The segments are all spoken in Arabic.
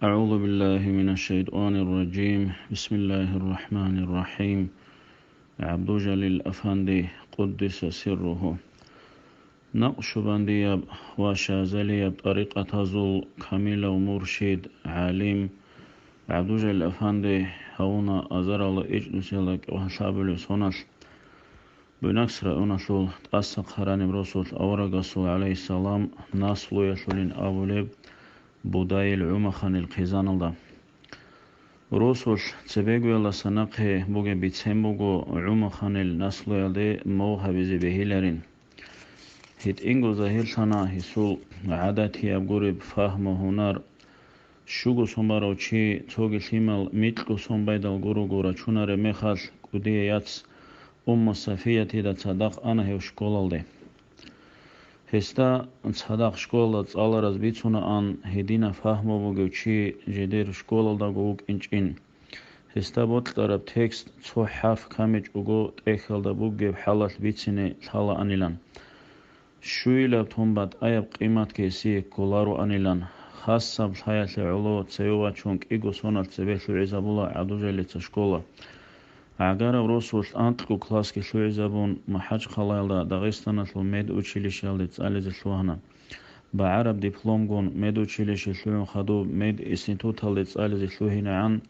أعوذ بالله من الشيطان الرجيم بسم الله الرحمن الرحيم عبد جليل أفندي قدس سره نقشبندياب وشازلياب طريقة زول كامل ومرشد عالم عبد جليل أفندي هونا أزر الله إجنس لك وحسابل سونس بنكسر أنسول تأسق خراني برسول أورغسول عليه السلام ناسلو يسولين أبوليب بوداي العمخان القيزان رسول تبيغولا سنقه بوغي بيتسمبوغو عمخان النسلو يلدي موها بزي بهيلرين هيت إنغو زهير سنة هسول عادتي أبغوري بفهم هنر شوغو سنبارو چي توغي سيمال ميتلو سنبايدال غورو غورا چونار مخاس قدي ياتس صفيتي دا تصدق أنا هيو شكولالدي هستا صدق شكولا تصالرز بيتسونا أن هدينا فهمو بوغو چي جدير شكولالدا غوغ إنچين هستا بوتلتارب تكست تو حرف كامج اوغو تيخلدا بوغو حالات بيتسيني تالا أنيلان شويلاب تنبات أيب قيمات كيسي كولارو أنيلان خاصة بحياة علو تسيوة چونك إيغو سونال تسبيث العزابولا عدو جيلي تشكولا عقارب رسول أنتقو كلاس كي العزابون محاج خلايلدا داغستان ميد училище يلدي تسالي زلوهنا بعرب دبلومغون ميد училище سلوين خدو ميد إنستيتوت يلدي تسالي زلوهنا عن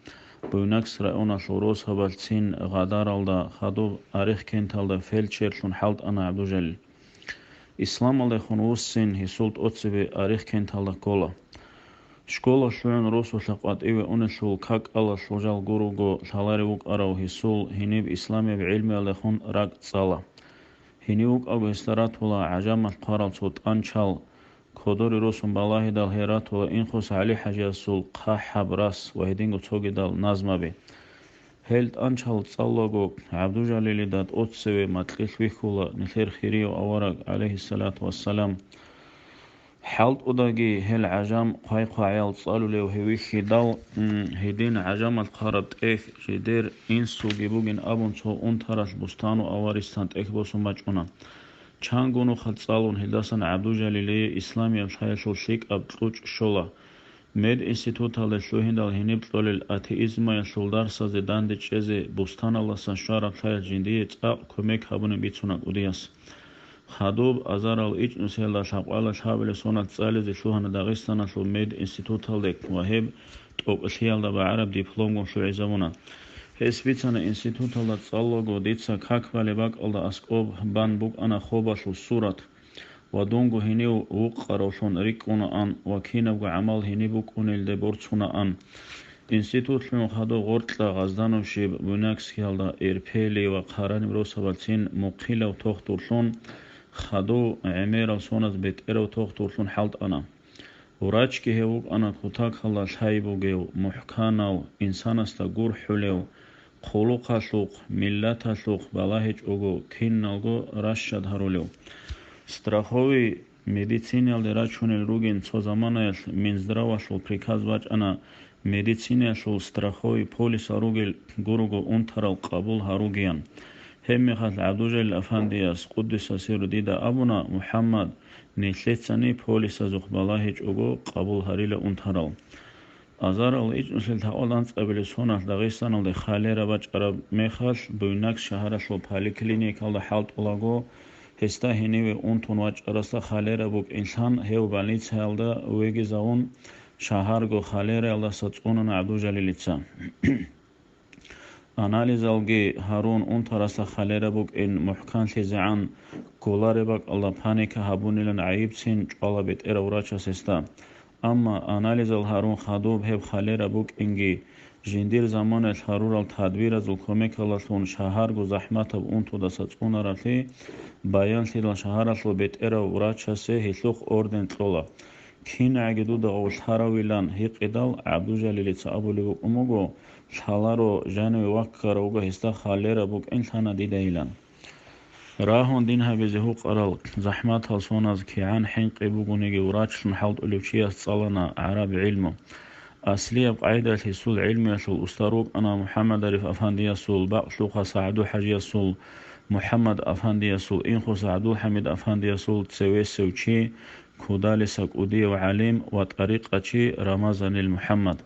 بويناكس رأونا شوروس هبالتين غادارالدا خدو أريخ كنتالدا فيلتشير شون حالت أنا عبدو جليل إسلام الله خنوسين هسولت أتسبي أريخ كنتالدا كولا شكولا شوين رسول لقوات إيوه أنسول كاك الله سلجال غوروغو سالاريوك أراو هسول هنيب إسلامي بعلمي لخون راق تصالا هنيوك أغو هستراتولا عجامة قارال صوت أنشال كودوري رسول بالله دال هيراتولا إنخوص علي حاجة سول قاحة براس وهدينغو توغي دال نازما بي هيلت أنشال تصالوغو عبدو جليل داد أتسوي ماتليل ويكولا نثير خيريو أورق عليه الصلاة والسلام حالت أداغي هل عجام قايقا عيال تصالو ليو هويخي دال هيدين عجامة قاربت إيخ جدير إنسو جيبوغين أبون تو أنتراش بستانو أوارستان تأكبوسو مجعونا چانگونو خد تصالون هلداسان عبدو جليلي إسلامي أبشايشو شيك أبتلوچ شولا ميد إنستيتوتا لشوهين دال هنب طولي الأتيزما يشولدار سازي داندي چيزي بستان الله سان شوارا خيال جندية تاق كوميك هابوني بيتسوناك أودياس خادوب أزارال إيج نسيلا شاقوالا شابل سونا تسالي زي شوهانا داغستانا شو ميد إنستيتوتا لك وهيب توق أسيال دا بعرب ديبلومغو شو عزامونا هسبيتانا إنستيتوتا دا تسالوغو ديتسا كاكوالي باك ألدا أسكوب بان بوك أنا خوبا شو الصورت ودونغو هنيو وقارو شون ريكونا أن وكينبغو عمال هنيبوك أونيل دي بورتسونا أن إنستيتوت لنو خادو غورتلا غازدانو شيب بوناكس كيالدا إربيلي وقاراني بروسا بالتين مقيلة وتوختورشون خادو عميرا سوناز بيت إرو توختورشون حالت أنا وراجكي هيوك أنا كوتاك الله شايبوغيو محكاناو إنسانستا غور حوليو خلوقا شوق ملتا شوق بالاهيج اوغو كينالغو راشاد هاروليو страховый медицинал рачунел руген со заманаел минздравашул приказ вач ана медицинашул страховый полис аругел гуруго унтарал қабул харугиян хеммихал абдужел афандияс қуддиса сиру дида абуна мухаммад нехлецани полиса зухбалахич уго қабул харила унтарал азарал ич нусел таоланц абеле сонал дагестанал де халера вач араб мехал буйнак шаҳарашул поликлиникал да халт олаго هستا هنیوی اون تونواج ارسلا خالیر بوک انسان هیو بالنیت هالدا ویگی زاون شهرگو خالیر الله ساتونن عبدو جلیلیتسا آنالیزالگی هارون اون ترسلا خالیر بوک این محکان تیزعان کولاری باک الله پانیک هابونیلن عیب سین چالا بیت ایراوراچا سستا اما آنالیزال هارون خادوب هیو خالیر بوک اینگی جندير زمان الحرور التدبير از الكوميك لاتون شهر گو زحمت اون تو دست اون راتي بیان سیدل شهر اصل بیت ارا وراچا سه هیسوخ اوردن طولا کین عگدو دا اوشهر ویلان هیق ادال عبدو جلیلی ابولی بوک اموگو شالارو جانوی وقت روگا هستا خالیر بوک انسانا دیده ایلان راهون دين هبزي هو قرال زحمت هالصون از كيعان حين قيبوغو نيجي وراچشن حالت أولوشيا صالنا عرب علمه أصلية بقاعدة السول علمي سول أستاروك أنا محمد عرف أفندي سول بقشوخ سعدو حجي سول محمد أفندي سول إنخو سعدو حميد أفندي سول تسوي سوشي كودالسك أودي وعليم وطريقة رمضان المحمد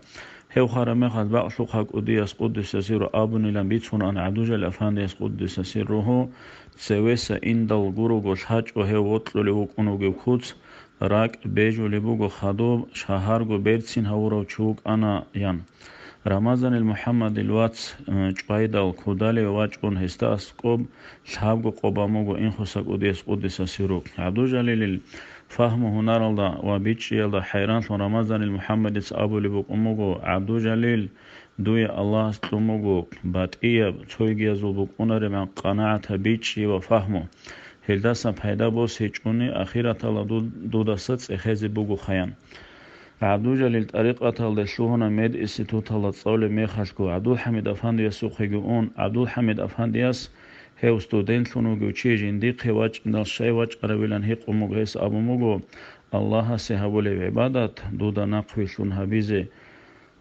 هو خرم خد بقصوخك أوديس قدس سيرو أبني لم بيتون أن عدوجل أفانديس قدس سيروه سويسا إندل غروغوش حج وهو وطلو لوكونوغو كوت راك بيجو لبوغو خدوب شهارغو بيرتسين هورو تشوك أنا ين رمضان المحمد الواتس جايدال كودالي واجون هستاس قوب شهابغو قوباموغو إنخوسك أوديس قدس سيرو عدوجل فهم هنرالدا وبيتشيالدا حيران رمضان المحمد أبو لبوك أموغو عبدو جليل دوي الله استموغو باتئية تويجي زوبوك أنر من قناعة بيتشي وفهمو هلداسا پیدا بوس هيچوني أخيرة دودا ستس إخيزي بوغو خيان عبدو جليل طريقة لشوهنا ميد إستيتوت الله تصولي ميخاشكو عبدو الحميد أفاندياس سوخيقون عبدو الحميد أفاندياس هاو ستودنت لونوغو تشيج انديق واج اندال شاي واج قرابيلان هيق أموغو هيس أبوموغو الله سيهابولي عبادات دودا نقوي شون هبيزي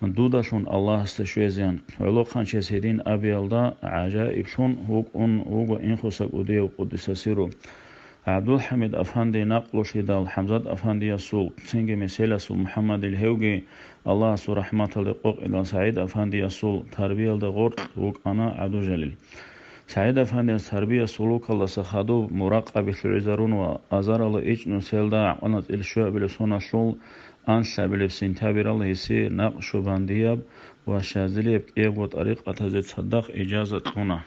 دودا شون الله استشويزيان ولو خانشي سيدين أبيالدا عجائب شون هوق هوغو إنخوسك أوديو قدس سيرو عبدو الحميد أفاندي نقلو شيدال حمزات أفاندي يسول سنجي مسيلة سول محمد الهوغي الله سو رحمة لقوق إلى سعيد أفاندي يسول تربية الغورت هوق أنا عبدو جليل سعيد أفاندي تربية سلوك الله سخادو مراقبة العزارون وأزار الله إجنو سيلدا عقنات إلشوء بلسونا شول أنسى بلبسين تابير الله يسير نقشو باندياب وشازليب إيبو طريقة زيت صدق إجازة هنا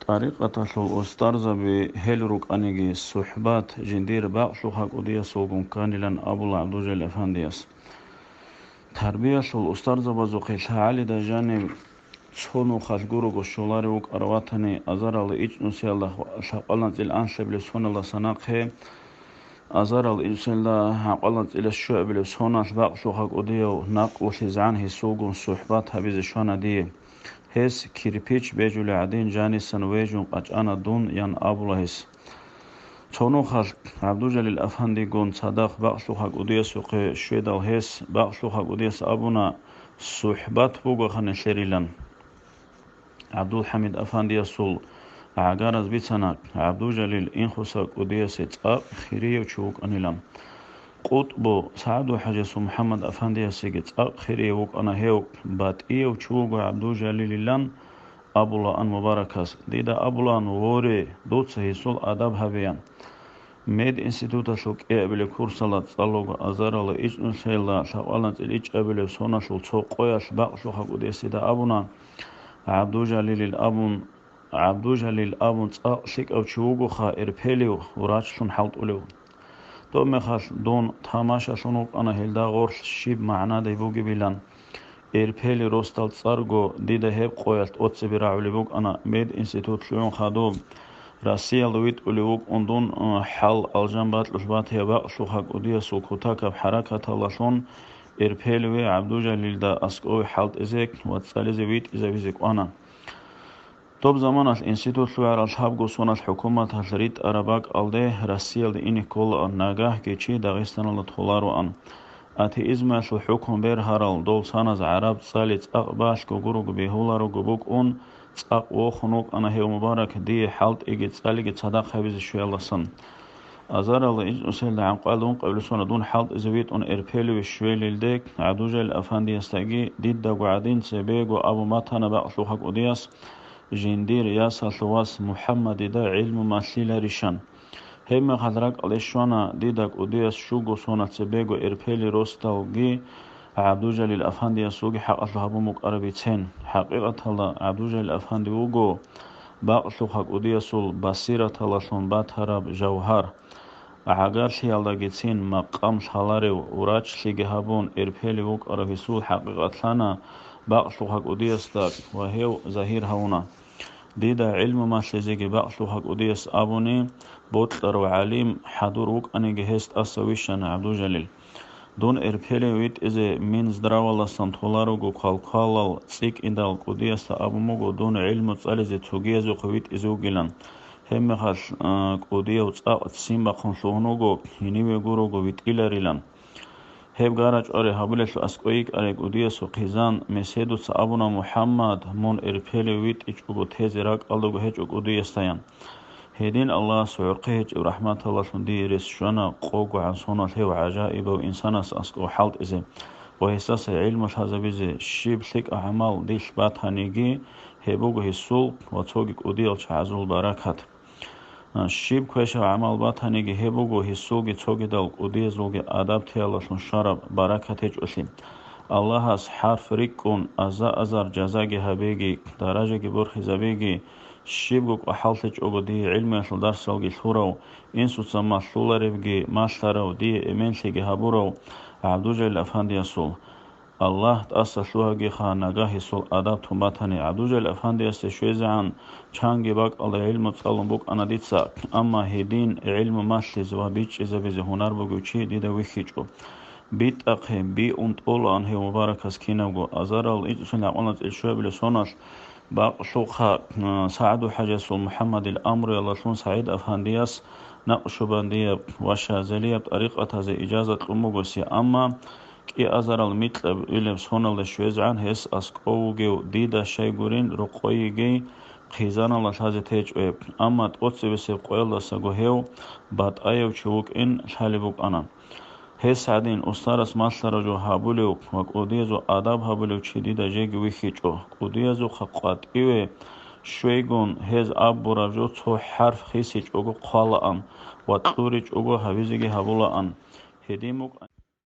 طريقة شول أسترزا بهل ركانيجي صحبات جندير باقشو حق أوديا سوغون كانلان أبو عبد الجليل أفاندياس تربية شول أسترزا بزوقي شعالي دا جانب شونو خالجورو غشولاري وك أرواتني أزار الإجنو سيالله شاقلنت الأنسى بلسون الله سناقه أزار الإنسان حقلنت إلى الشعب بلسون باقشو حق أوديا نقل شزعان هسوغون صحبات هبيز شوانا دي هس كيربيش بيجو لعدين جاني سنويجون قجانا دون ين أبولا هس شونو خالق عبدو جليل أفاندي قون صداق باقشو حق أوديا سوق شويدال هس باقشو حق أوديا أبونا صحبات بوغو خان شريلان عبدو الحميد أفاندي يسول عقارز بيتسانا عبدو جليل إنخوساك وديسيت خيرية وشوك أنيلان قطبو سعدو حاجسو محمد أفاندي يسيجت خيرية وك أنا هيوك باتئية وشوك عبدو جليل لان أبولا أن مباركاس ديدا أبولا أن ووري دوتسا يسول أداب هبيان ميد انستيتوتا شوك إقبل كورسالات صالوغ أزارالة إجنو سيلا شاقوالانت الإج أبل سونا شول توقوياش باقشو حق وديسيدا أبونا عبدو جليل الأبون شك أو تشوغو خا إربيليو وراتشون حلط أوليو تو مخاش دون تماشا شنوك أنا هلدا غورش شيب معنا ديبوغي بيلان إربيلي روستال تصارغو ديدا هيب قويلت أوتسي براعولي بوغ أنا ميد انستيتوت شلون خادوب راسيا لويت أوليوغ أندون حل الجنبات لشبات هيباق شوخاك أوديا سوكوتاك بحركة اللشون إربيلي عبدو جليل دا أسكوي حلط إزيك واتساليزي ويت إزا بيزيك أنا توب زمان الانستيتوت شوار الحب قصون الحكومة تحريت أرباك ألده رسيل دي إني كل الناقه كيشي داغستان لطولارو أن أتيزم شو حكم بير هارال دول سانز عرب صالت أقباش كوغورو بيهولارو قبوك أون تساق وخنوك أنا هيو مبارك دي حالت إيجي تسالي صداق حبيز شوية لسن أزار الله إجن أسهل عن قالون قبل سنة دون حالت إزويت أن إربيلو الشوية للديك عدوجة الأفاندي يستاقي ديد دا قعدين سيبيغو أبو ماتانا بأخلو حق أودياس جندير ياسا ثواس محمد دا علم ماسيلا ريشان هم خدرك الاشوانا ديدك اوديس شوغو سونا تسبيغو اربيلي روستالغي عبدو جليل افاندي يسوغي حق اصحابو مقربيتين حقيقة الله عبدو جليل افاندي وغو باقلو حق اوديسول بصيرة الله شنبات هرب جوهر عقار شيالداغيتين مقام شالاري وراج شيغهابون اربيلي وقربيسول حقيقة لنا باقلو حق اوديس داك وهيو ظهير هونا ديدا علم ما شزيجي باقلو حق اوديس ابوني بوتلر وعليم حضور وك اني جهست اسويشن عبدو جليل دون اربيلي ويت از مينز دراولا سنتولارو جو خالقال سيك اندال اوديس ابومو دون علم تصالزي توغيزو خويت ازوغيلان هم خاص اوديو سيمبا خونشونوغو هينيوغورو ويت إلاريلان هب غارج أري هابلش أسقيك أري قديس وقيزان مسيدو سأبونا محمد من إربيلي ويت إجبو تهزراك ألدو هج قديس تيان هدين الله سعقه رحمة الله سندي رسشنا قوق عن صنعه وعجائب وإنسانس أسكو حالت إذا وهساس علم هذا بزي شيب ثك أعمال ديش باتهانيجي هبوغ هسول وتوغيك أديل تعزول بركات شيب كويش عمل باتهانيجي هبوغ هسولغي توغيدل أديزولغي أداب تيالسون شرب بركات هجوسي الله has حرف ريكون أزار جزاگي هبيجي درجة برخي زبيجي شيبوك وحالتج أغدي علمي أصل درسالجي ثورو إنسو تسمى ثولاريبجي ماسلارو دي إمنسيجي هابورو عبدوجه الأفاندي أصول الله تأسسوهاجي خانقاهي سول أداب تنباتاني عبدوجه الأفاندي أستشويز عن چانجي باك الله علم تسالون بوك أنا ديتسا أما هيدين علم ماسلز وبيج إذا بيزي هنار بوكوشي ديدا ويخيجو بيت أقه بي أنت أولا أنه مبارك أسكينوغو أزارال إجسون لعملت الشواب لسوناس باق شوخا سعدو حاجة محمد الأمر الله سون سعيد أفاندياس نقشو باندية وشازلية بطريقة هذه إجازة أموغوسي أما كي أزارال مطلب إلي سونال لشويز عن هس أسكوغيو ديدا شايقورين رقويجي خيزان الله هذا تيج أما تقصي بسي قويل ساقوهيو بات أيو چوك إن شالبوك أنا هس عدين أستارس ماسلر جو هابوليو وقوديزو آداب هابوليو چي ديدا جيگي ويخيچو قوديزو خقوات إيوه شويگون هز آب براجو تو حرف خيسيچ اوگو قوالا ان و توريچ اوگو حويزيگي هابولا ان هديموك